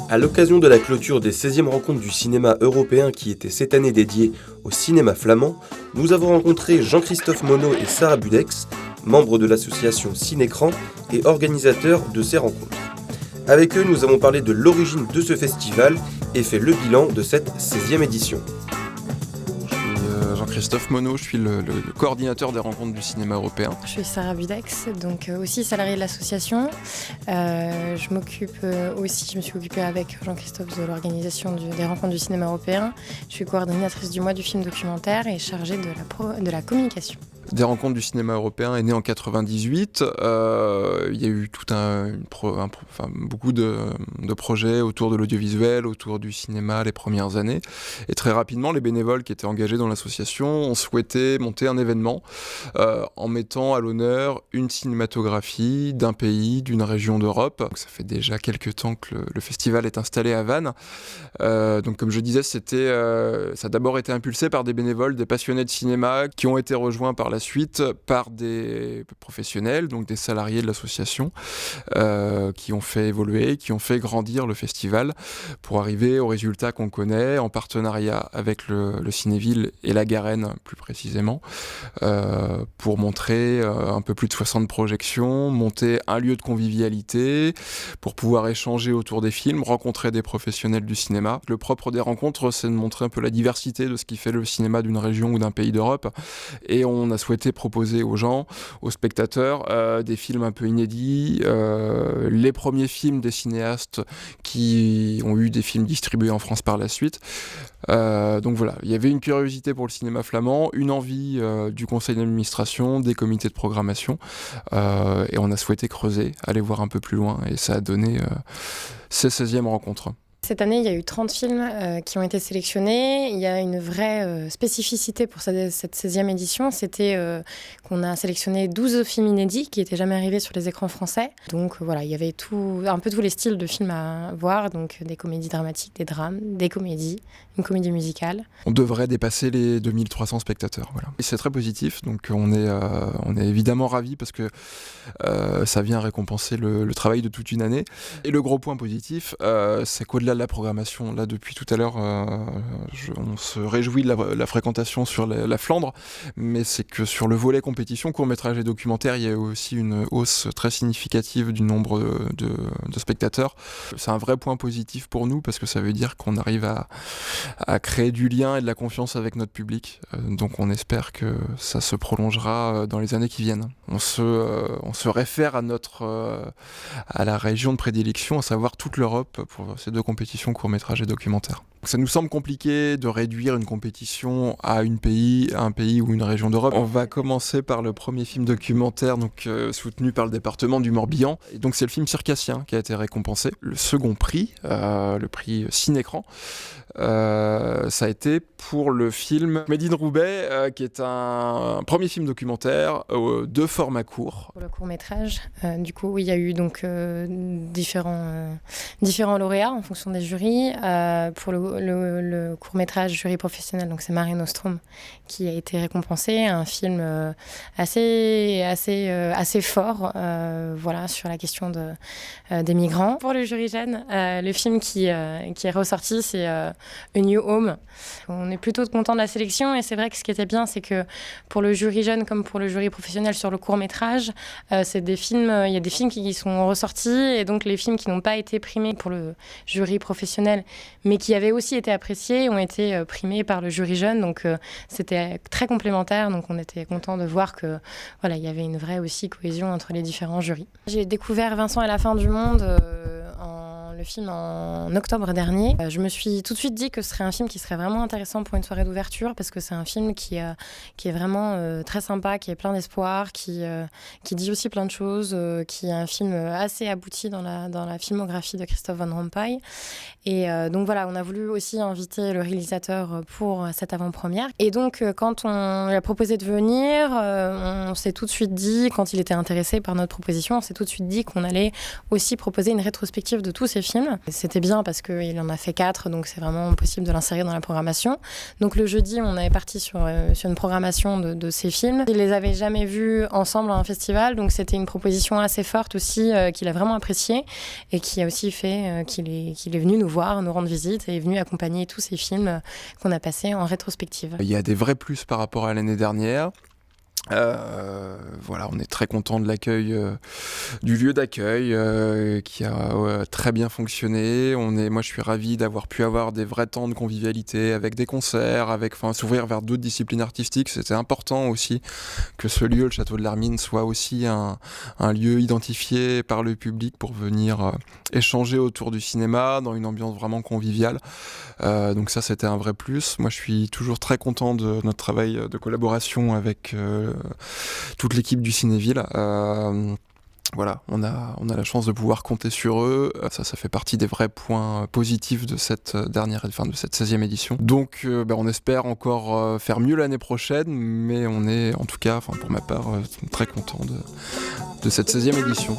À l'occasion de la clôture des 16e rencontres du cinéma européen qui était cette année dédiée au cinéma flamand, nous avons rencontré Jean-Christophe Monod et Sarah Budex, membres de l'association Cinécran et organisateurs de ces rencontres. Avec eux, nous avons parlé de l'origine de ce festival et fait le bilan de cette 16e édition. Je suis Jean-Christophe Monod, je suis le coordinateur des rencontres du cinéma européen. Je suis Sarah Budex, donc aussi salariée de l'association. Je me suis occupée avec Jean-Christophe de l'organisation des rencontres du cinéma européen. Je suis coordinatrice du mois du film documentaire et chargée de la communication. Des rencontres du cinéma européen est né en 98. Il y a eu beaucoup de projets autour de l'audiovisuel, autour du cinéma les premières années. Et très rapidement, les bénévoles qui étaient engagés dans l'association ont souhaité monter un événement en mettant à l'honneur une cinématographie d'un pays, d'une région d'Europe. Donc, ça fait déjà quelques temps que le festival est installé à Vannes. Donc comme je disais, ça a d'abord été impulsé par des bénévoles, des passionnés de cinéma qui ont été rejoints par la suite par des professionnels, donc des salariés de l'association, qui ont fait évoluer, qui ont fait grandir le festival pour arriver au résultat qu'on connaît, en partenariat avec le Cinéville et la Garenne plus précisément, pour montrer un peu plus de 60 projections, monter un lieu de convivialité, pour pouvoir échanger autour des films, rencontrer des professionnels du cinéma. Le propre des rencontres, c'est de montrer un peu la diversité de ce qui fait le cinéma d'une région ou d'un pays d'Europe, et on a souhaité proposer aux gens, aux spectateurs, des films un peu inédits, les premiers films des cinéastes qui ont eu des films distribués en France par la suite. Donc voilà, il y avait une curiosité pour le cinéma flamand, une envie du conseil d'administration, des comités de programmation, et on a souhaité creuser, aller voir un peu plus loin, et ça a donné ces 16e rencontres. Cette année, il y a eu 30 films qui ont été sélectionnés. Il y a une vraie spécificité pour cette 16e édition. C'était qu'on a sélectionné 12 films inédits qui n'étaient jamais arrivés sur les écrans français. Donc voilà, il y avait un peu tous les styles de films à voir. Donc des comédies dramatiques, des drames, des comédies, une comédie musicale. On devrait dépasser les 2300 spectateurs. Voilà. Et c'est très positif. Donc on est évidemment ravis parce que ça vient récompenser le travail de toute une année. Et le gros point positif, c'est qu'au-delà de la programmation, là depuis tout à l'heure, on se réjouit de la fréquentation sur la Flandre, mais c'est que sur le volet compétition, court-métrage et documentaire, il y a aussi une hausse très significative du nombre de spectateurs. C'est un vrai point positif pour nous parce que ça veut dire qu'on arrive à créer du lien et de la confiance avec notre public. Donc on espère que ça se prolongera dans les années qui viennent. On se réfère à la région de prédilection, à savoir toute l'Europe pour ces deux compétitions, court-métrage et documentaire. Ça nous semble compliqué de réduire une compétition à un pays ou une région d'Europe. On va commencer par le premier film documentaire soutenu par le département du Morbihan. Et donc c'est le film Circassien qui a été récompensé. Le second prix, le prix Cinécran, ça a été pour le film Made in Roubaix, qui est un premier film documentaire de format court. Pour le court-métrage, du coup, il y a eu donc différents lauréats en fonction des jurys. Pour le court-métrage jury professionnel, donc c'est Mare Nostrum qui a été récompensé, un film assez fort, voilà, sur la question des migrants. Pour le jury jeune, le film qui est ressorti, c'est A New Home. On est plutôt content de la sélection et c'est vrai que ce qui était bien, c'est que pour le jury jeune comme pour le jury professionnel sur le court-métrage, c'est des films, il y a des films qui sont ressortis et donc les films qui n'ont pas été primés pour le jury professionnel mais qui avaient aussi été appréciés ont été primés par le jury jeune, donc c'était très complémentaire, donc on était content de voir que voilà, il y avait une vraie aussi cohésion entre les différents jurys. J'ai découvert Vincent et la fin du monde le film en octobre dernier. Je me suis tout de suite dit que ce serait un film qui serait vraiment intéressant pour une soirée d'ouverture parce que c'est un film qui est vraiment très sympa, qui est plein d'espoir, qui dit aussi plein de choses, qui est un film assez abouti dans la filmographie de Christophe Van Rompuy. Et donc voilà, on a voulu aussi inviter le réalisateur pour cette avant-première. Et donc quand on lui a proposé de venir, on s'est tout de suite dit, quand il était intéressé par notre proposition, on s'est tout de suite dit qu'on allait aussi proposer une rétrospective de tous ces films films. C'était bien parce qu'il en a fait 4, donc c'est vraiment possible de l'insérer dans la programmation. Donc le jeudi, on est parti sur une programmation de ces films. Il les avait jamais vus ensemble en festival, donc c'était une proposition assez forte aussi qu'il a vraiment appréciée et qui a aussi fait qu'il est venu nous voir, nous rendre visite et est venu accompagner tous ces films qu'on a passés en rétrospective. Il y a des vrais plus par rapport à l'année dernière. Voilà, on est très content de l'accueil du lieu d'accueil qui a très bien fonctionné. Moi, je suis ravi d'avoir pu avoir des vrais temps de convivialité avec des concerts, s'ouvrir vers d'autres disciplines artistiques. C'était important aussi que ce lieu, le Château de l'Hermine, soit aussi un lieu identifié par le public pour venir échanger autour du cinéma dans une ambiance vraiment conviviale. Donc ça, c'était un vrai plus. Moi, je suis toujours très content de notre travail de collaboration avec toute l'équipe du Cinéville. Voilà, on a la chance de pouvoir compter sur eux. Ça fait partie des vrais points positifs de cette de cette 16e édition. Donc, on espère encore faire mieux l'année prochaine, mais on est, en tout cas, pour ma part, très content de cette 16e édition.